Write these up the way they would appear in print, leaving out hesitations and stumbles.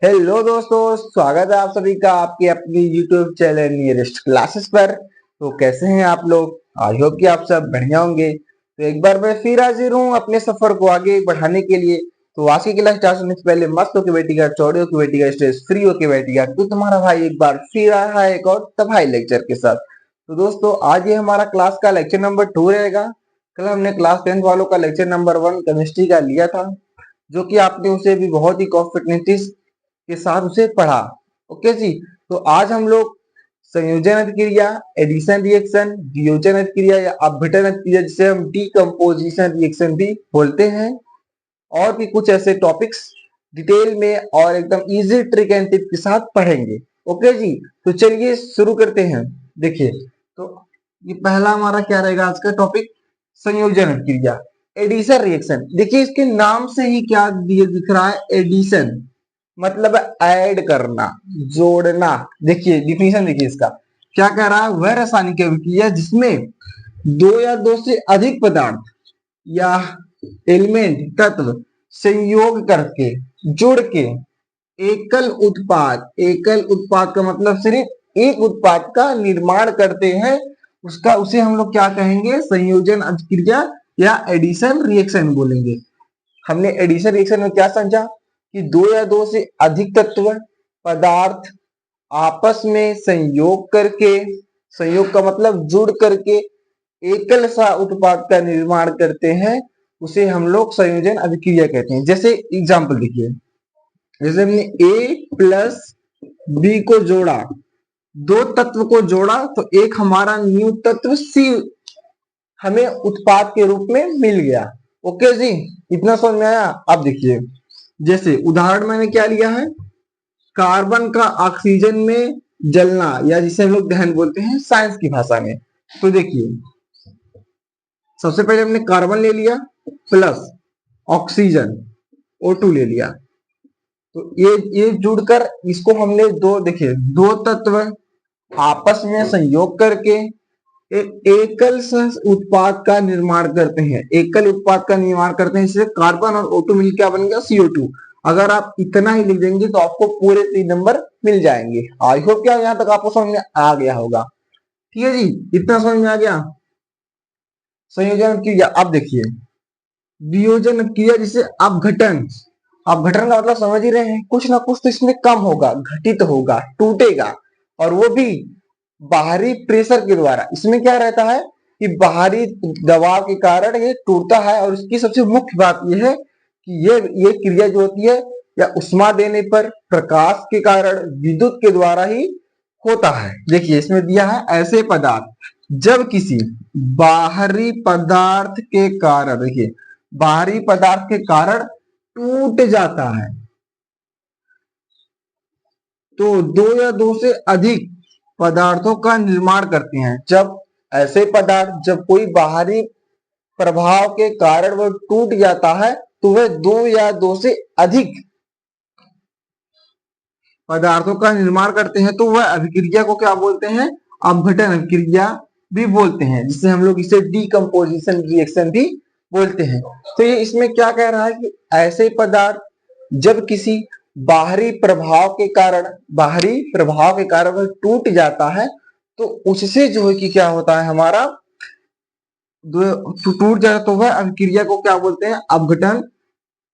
Hello दोस्तों, स्वागत है आप सभी का आपके अपनी यूट्यूब चैनल नियरेस्ट क्लासेस पर। तो कैसे हैं आप लोग? आई होप कि आप सब बढ़िया होंगे। तो एक बार मैं फिर हाजिर हूँ अपने सफर को आगे बढ़ाने के लिए। तो आज की क्लास स्टार्ट होने से पहले मस्त होकर बैठिएगा, चौड़े होकर बैठिएगा, स्ट्रेस फ्री होकर बैठिएगा, तो तुम्हारा भाई एक बार फिर आया है एक और तबाही लेक्चर के साथ। तो दोस्तों, आज ये हमारा क्लास का लेक्चर नंबर 2 रहेगा। कल हमने क्लास 10 वालों का लेक्चर नंबर 1 केमिस्ट्री का लिया था, जो कि आपने उसे भी बहुत ही कॉन्फिडेंस के साथ उसे पढ़ा। ओके जी। तो आज हम लोग संयोजन अभिक्रिया, एडिशन रिएक्शन, वियोजन अभिक्रिया या अपघटन अभिक्रिया, जिसे हम डीकम्पोजिशन रिएक्शन भी बोलते हैं, और भी कुछ ऐसे टॉपिक्स डिटेल में और एकदम इजी ट्रिक एंड टिप के साथ पढ़ेंगे। ओके जी। तो चलिए शुरू करते हैं। देखिए, तो ये पहला हमारा क्या रहेगा आज का टॉपिक, संयोजन अभिक्रिया, एडिशन रिएक्शन। देखिए, इसके नाम से ही क्या दिख रहा है, एडिशन मतलब ऐड करना, जोड़ना। देखिए डिफिनेशन, देखिए इसका क्या कह रहा है, वह रासायनिक अभिक्रिया जिसमें दो या दो से अधिक पदार्थ या एलिमेंट तत्व संयोग करके, जुड़ के एकल उत्पाद का मतलब सिर्फ एक उत्पाद का निर्माण करते हैं, उसका उसे हम लोग क्या कहेंगे, संयोजन अभिक्रिया या एडिशन रिएक्शन बोलेंगे। हमने एडिशन रिएक्शन में क्या समझा कि दो या दो से अधिक तत्व पदार्थ आपस में संयोग करके, संयोग का मतलब जुड़ करके एकल सा उत्पाद का निर्माण करते हैं, उसे हम लोग संयोजन अभिक्रिया कहते हैं। जैसे एग्जांपल देखिए, जैसे हमने ए प्लस बी को जोड़ा, दो तत्व को जोड़ा, तो एक हमारा न्यू तत्व सी हमें उत्पाद के रूप में मिल गया। ओके जी, इतना समझ में आया? अब देखिए, जैसे उदाहरण मैंने क्या लिया है, कार्बन का ऑक्सीजन में जलना, या जिसे हम लोग दहन बोलते हैं साइंस की भाषा में। तो देखिए, सबसे पहले हमने कार्बन ले लिया प्लस ऑक्सीजन O2 ले लिया, तो ये जुड़कर इसको हमने दो, देखिए दो तत्व आपस में संयोग करके एक एकल उत्पाद का निर्माण करते हैं, एकल उत्पाद का निर्माण करते हैं। इससे कार्बन और O2 मिलकर क्या बन गया, CO2। अगर आप इतना ही लिख देंगे तो आपको पूरे 3 नंबर मिल जाएंगे। आई होप क्या यहाँ तक आपको समझ में आ गया होगा। ठीक है जी, इतना समझ में आ गया। संयोजन क्रिया। अब देखिए, वियोजन क्रिया जिसे अपघटन, अपघटन का मतलब समझ ही रहे हैं, कुछ ना कुछ तो इसमें कम होगा, घटित होगा, टूटेगा, और वो भी बाहरी प्रेशर के द्वारा। इसमें क्या रहता है कि बाहरी दबाव के कारण ये टूटता है, और इसकी सबसे मुख्य बात यह है कि ये क्रिया जो होती है या उष्मा देने पर, प्रकाश के कारण, विद्युत के द्वारा ही होता है। देखिए इसमें दिया है, ऐसे पदार्थ जब किसी बाहरी पदार्थ के कारण, देखिए बाहरी पदार्थ के कारण टूट जाता है, तो दो या दो से अधिक पदार्थों का निर्माण करते हैं। जब ऐसे पदार्थ, जब कोई बाहरी प्रभाव के कारण वह टूट जाता है, तो वह दो या दो से अधिक पदार्थों का निर्माण करते हैं, तो वह अभिक्रिया को क्या बोलते हैं, अपघटन अभिक्रिया भी बोलते हैं, जिसे हम लोग इसे डीकम्पोजिशन रिएक्शन भी बोलते हैं। तो ये इसमें क्या कह रहा है कि ऐसे पदार्थ जब किसी बाहरी प्रभाव के कारण, बाहरी प्रभाव के कारण वह टूट जाता है, तो उससे जो है कि क्या होता है, हमारा टूट जाता, तो वह अभिक्रिया को क्या बोलते हैं, अपघटन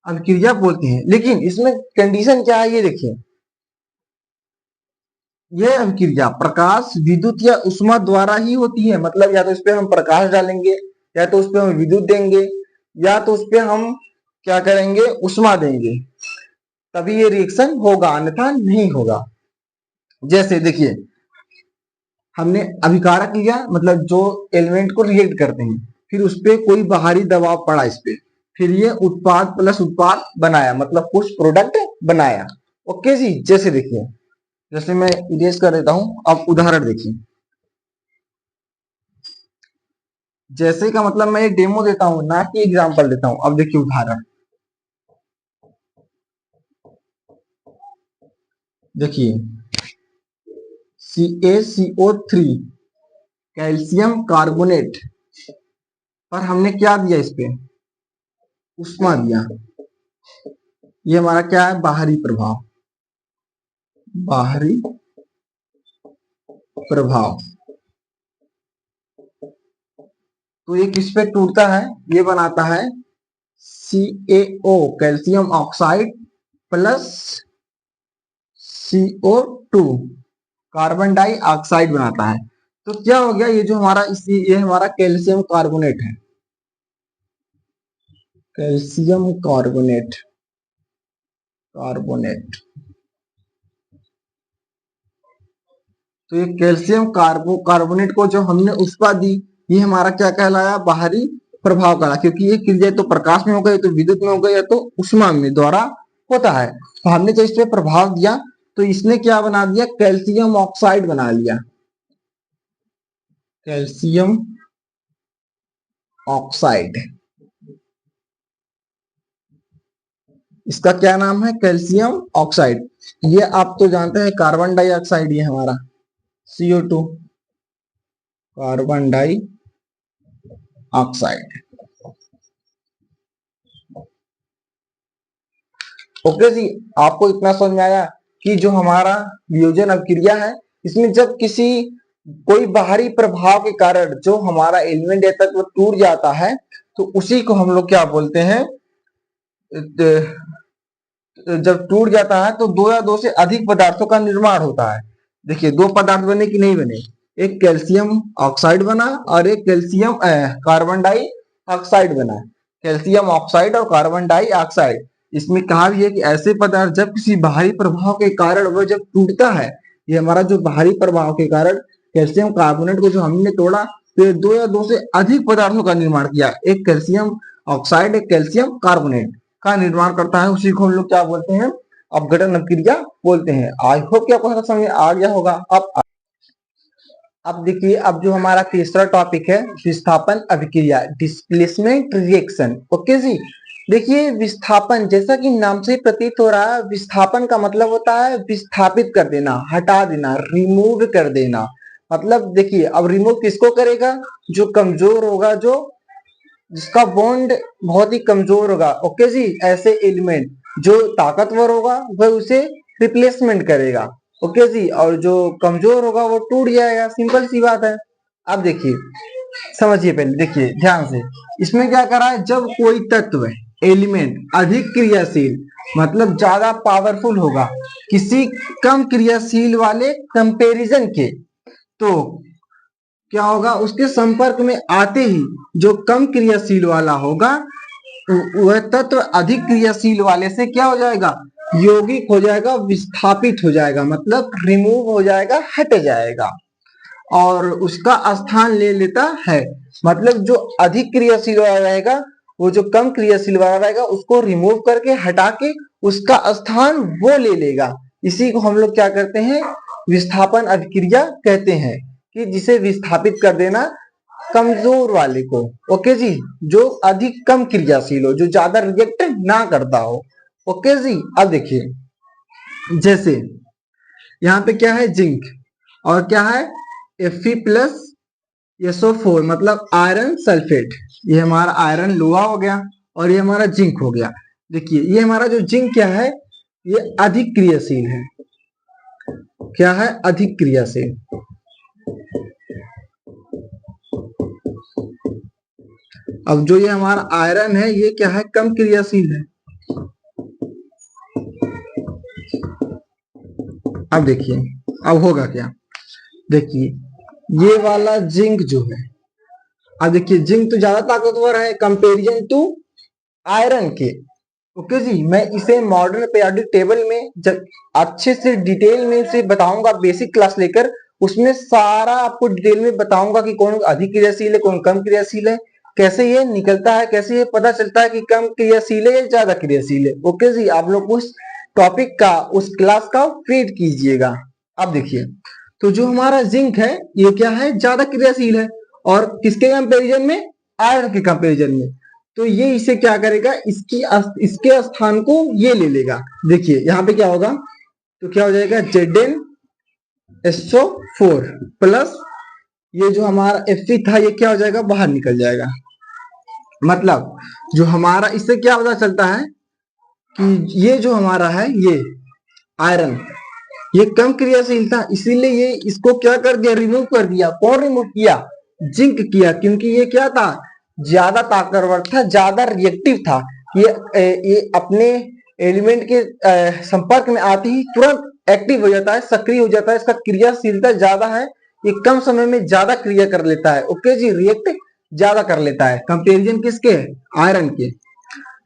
अभिक्रिया बोलते हैं। लेकिन इसमें कंडीशन क्या है, ये देखिए, यह अभिक्रिया प्रकाश, विद्युत या उष्मा द्वारा ही होती है। मतलब या तो इस पे हम प्रकाश डालेंगे, या तो उस पे हम विद्युत देंगे, या तो उस पे हम क्या करेंगे, उष्मा देंगे, तभी ये रिएक्शन होगा, अन्यथा नहीं होगा। जैसे देखिए, हमने अभिकारक लिया, मतलब जो एलिमेंट को रिएक्ट करते हैं, फिर उस पे कोई बाहरी दबाव पड़ा इस पे, फिर ये उत्पाद प्लस उत्पाद बनाया, मतलब कुछ प्रोडक्ट बनाया। ओके जी। जैसे देखिए, जैसे मैं इरेज कर देता हूं, अब उदाहरण देखिए। जैसे का मतलब मैं ये डेमो देता हूं, ना कि एग्जांपल देता हूं। अब देखिए उदाहरण, देखिए CaCO3 कैल्शियम कार्बोनेट पर हमने क्या दिया, इस पे उष्मा दिया। ये हमारा क्या है, बाहरी प्रभाव। बाहरी प्रभाव। तो ये किस पे टूटता है, ये बनाता है CaO calcium oxide plus CO2 carbon dioxide बनाता है। तो क्या हो गया, ये जो हमारा ये हमारा कैल्शियम कार्बोनेट है, कैल्शियम कार्बोनेट कार्बोनेट। तो ये कैल्शियम कार्बोनेट को जो हमने उष्मा दी, ये हमारा क्या कहलाया, बाहरी प्रभाव कहला, क्योंकि ये क्रिया तो प्रकाश में हो गई, तो विद्युत में हो गई, या तो उष्मा में द्वारा होता है। तो हमने जो इस पे प्रभाव दिया, तो इसने क्या बना दिया, कैल्शियम ऑक्साइड बना लिया, कैल्शियम ऑक्साइड। इसका क्या नाम है, कैल्शियम ऑक्साइड। ये आप तो जानते हैं कार्बन डाइऑक्साइड, ये हमारा CO2 carbon dioxide. Okay जी, आपको इतना समझ में आया कि जो हमारा वियोजन अभिक्रिया है, इसमें जब कोई बाहरी प्रभाव के कारण जो हमारा एलिमेंट या तत्व टूट जाता है, तो उसी को हम लोग क्या बोलते हैं, जब टूट जाता है तो दो या दो से अधिक पदार्थों का निर्माण होता है। देखिए, दो पदार्थ बने कि नहीं बने, एक कैल्शियम ऑक्साइड बना और एक कैल्शियम कार्बन डाई ऑक्साइड बना, कैल्शियम ऑक्साइड और कार्बन डाई ऑक्साइड। इसमें कहा भी है कि ऐसे पदार्थ जब किसी बाहरी प्रभाव के कारण वह जब टूटता है, ये हमारा जो बाहरी प्रभाव के कारण कैल्शियम कार्बोनेट को जो हमने तोड़ा, तो दो या दो से अधिक पदार्थों का निर्माण किया, एक कैल्शियम ऑक्साइड एक कैल्शियम कार्बोनेट का निर्माण करता है, उसी को हम लोग क्या बोलते हैं, अपघटन अभिक्रिया बोलते हैं। आई होप कि आपको समझ आ गया होगा। अब देखिए, अब जो हमारा तीसरा टॉपिक है, विस्थापन अभिक्रिया, डिस्प्लेसमेंट रिएक्शन। ओके जी, देखिए विस्थापन, जैसा कि नाम से प्रतीत हो रहा है, विस्थापन का मतलब होता है विस्थापित कर देना, हटा देना, रिमूव कर देना। मतलब देखिए, अब रिमूव किसको करेगा, जो कमजोर होगा, जो जिसका बॉन्ड बहुत ही कमजोर होगा। ओके जी, ऐसे एलिमेंट जो ताकतवर होगा वह उसे रिप्लेसमेंट करेगा। ओके जी, और जो कमजोर होगा वो टूट जाएगा, सिंपल सी बात है। अब देखिए, समझिए, पहले देखिए ध्यान से, इसमें क्या करा है, जब कोई तत्व एलिमेंट अधिक क्रियाशील, मतलब ज्यादा पावरफुल होगा किसी कम क्रियाशील वाले कंपैरिजन के, तो क्या होगा, उसके संपर्क में आते ही जो कम क्रियाशील वाला होगा, वह तत्व अधिक क्रियाशील वाले से क्या हो जाएगा, यौगिक हो जाएगा, विस्थापित हो जाएगा, मतलब रिमूव हो जाएगा, हट जाएगा, और उसका स्थान ले लेता है। मतलब जो अधिक क्रियाशील वाला रहेगा, वो जो कम क्रियाशील वाला रहेगा उसको रिमूव करके, हटा के उसका स्थान वो ले लेगा। इसी को हम लोग क्या करते हैं, विस्थापन अभिक्रिया कहते हैं, कि जिसे विस्थापित कर देना कमजोर वाले को। ओके जी, जो अधिक कम क्रियाशील हो, जो ज्यादा रिएक्ट ना करता हो। ओके जी, अब देखिए, जैसे यहाँ पे क्या है, जिंक, और क्या है, Fe+SO4, मतलब आयरन सल्फेट। ये हमारा आयरन लोहा हो गया, और ये हमारा जिंक हो गया। देखिए, ये हमारा जो जिंक क्या है, ये अधिक क्रियाशील है। क्या है, अधिक क्रियाशील। अब जो ये हमारा आयरन है, ये क्या है, कम क्रियाशील है। अब देखिए, अब होगा क्या, देखिए ये वाला जिंक जो है, अब देखिए जिंक तो ज्यादा ताकतवर है कंपेरिजन टू आयरन के। ओके जी, मैं इसे मॉडर्न पीरियोडिक टेबल में जब अच्छे से डिटेल में इसे बताऊंगा, बेसिक क्लास लेकर उसमें सारा आपको डिटेल में बताऊंगा कि कौन अधिक क्रियाशील है, कौन कम क्रियाशील है, कैसे ये निकलता है, कैसे ये पता चलता है कि कम क्रियाशील है या ज्यादा क्रियाशील है। ओके जी, आप लोग उस टॉपिक का, उस क्लास का वेट कीजिएगा। अब देखिए, तो जो हमारा जिंक है, ये क्या है, ज्यादा क्रियाशील है, और किसके कंपेरिजन में, आयरन के कंपेरिजन में। तो ये इसे क्या करेगा, इसके स्थान को ये ले लेगा। देखिए यहाँ पे क्या होगा, तो क्या हो जाएगा, ZnSO4 प्लस ये जो हमारा Fe था, ये क्या हो जाएगा, बाहर निकल जाएगा। मतलब जो हमारा, इससे क्या पता चलता है कि ये जो हमारा है, ये आयरन, ये कम क्रियाशील था, इसीलिए ये इसको क्या कर दिया, रिमूव कर दिया। कौन रिमूव किया, जिंक किया, क्योंकि ये क्या था, ज्यादा ताकतवर था, ज्यादा रिएक्टिव था। ये अपने एलिमेंट के संपर्क में आते ही तुरंत एक्टिव हो जाता है, सक्रिय हो जाता है, इसका क्रियाशीलता ज्यादा है, ये कम समय में ज्यादा क्रिया कर लेता है। ओके जी, रिएक्ट ज्यादा कर लेता है, कंपेरिजन किसके, आयरन के।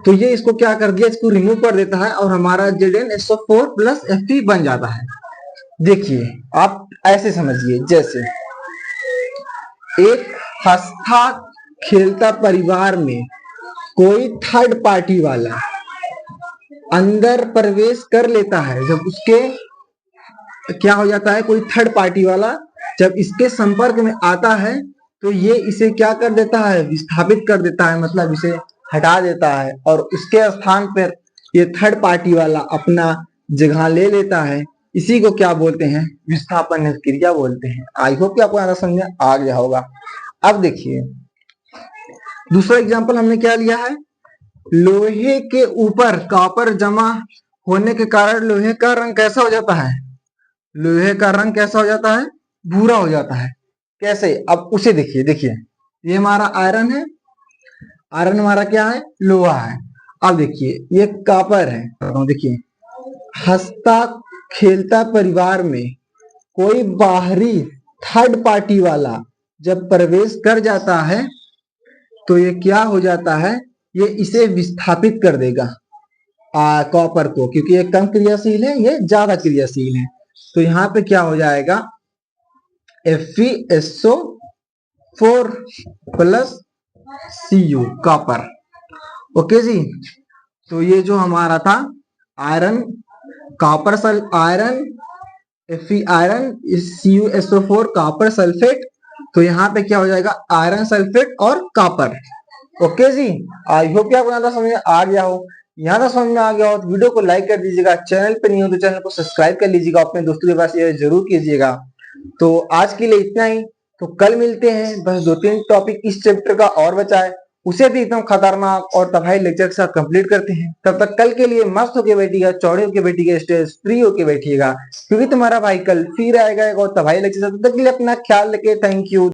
तो ये इसको क्या कर दिया, इसको रिमूव कर देता है और हमारा ZnSO4 प्लस Fe बन जाता है। देखिए आप ऐसे समझिए, जैसे एक हंसता खेलता परिवार में कोई थर्ड पार्टी वाला अंदर प्रवेश कर लेता है, जब उसके क्या हो जाता है, कोई थर्ड पार्टी वाला जब इसके संपर्क में आता है तो ये इसे क्या कर देता है, विस्थापित कर देता है, मतलब इसे हटा देता है और उसके स्थान पर ये थर्ड पार्टी वाला अपना जगह ले लेता है। इसी को क्या बोलते हैं, विस्थापन क्रिया बोलते हैं। आई होप कि आपको ज्यादा समझ में आ गया होगा। अब देखिए दूसरा एग्जांपल हमने क्या लिया है, लोहे के ऊपर कॉपर जमा होने के कारण लोहे का रंग कैसा हो जाता है, लोहे का रंग कैसा हो जाता है, भूरा हो जाता है। कैसे, अब उसे देखिए, देखिए ये हमारा आयरन है, आयरन हमारा क्या है, लोहा है। अब देखिए ये कॉपर है, देखिए हंसता खेलता परिवार में कोई बाहरी थर्ड पार्टी वाला जब प्रवेश कर जाता है तो ये क्या हो जाता है, ये इसे विस्थापित कर देगा कॉपर को, क्योंकि ये कम क्रियाशील है, ये ज्यादा क्रियाशील है। तो यहाँ पे क्या हो जाएगा, FeSO4 plus Cu copper. Okay जी, तो ये जो हमारा था iron copper iron Fe iron CuSO4 copper sulphate, तो यहाँ पे क्या हो जाएगा, आयरन सल्फेट और कॉपर। ओके जी, आई होप कि आपको यहाँ समझ में आ गया हो। यहाँ तक समझ में आ गया हो तो वीडियो को लाइक कर दीजिएगा, चैनल पे नहीं हो तो चैनल को सब्सक्राइब कर लीजिएगा, अपने दोस्तों के पास ये जरूर कीजिएगा। तो आज के लिए इतना ही, तो कल मिलते हैं, बस 2-3 टॉपिक इस चैप्टर का और बचा है, उसे भी एकदम खतरनाक और तबाही लेक्चर के साथ कंप्लीट करते हैं। तब तक कल के लिए मस्त होके बैठिएगा, चौड़े होके बैठिएगा, स्टेज फ्री होके बैठिएगा, क्योंकि तुम्हारा भाई कल फिर आएगा एक और तबाही लेक्चर। तब तक के लिए अपना ख्याल रखिए, थैंक यू।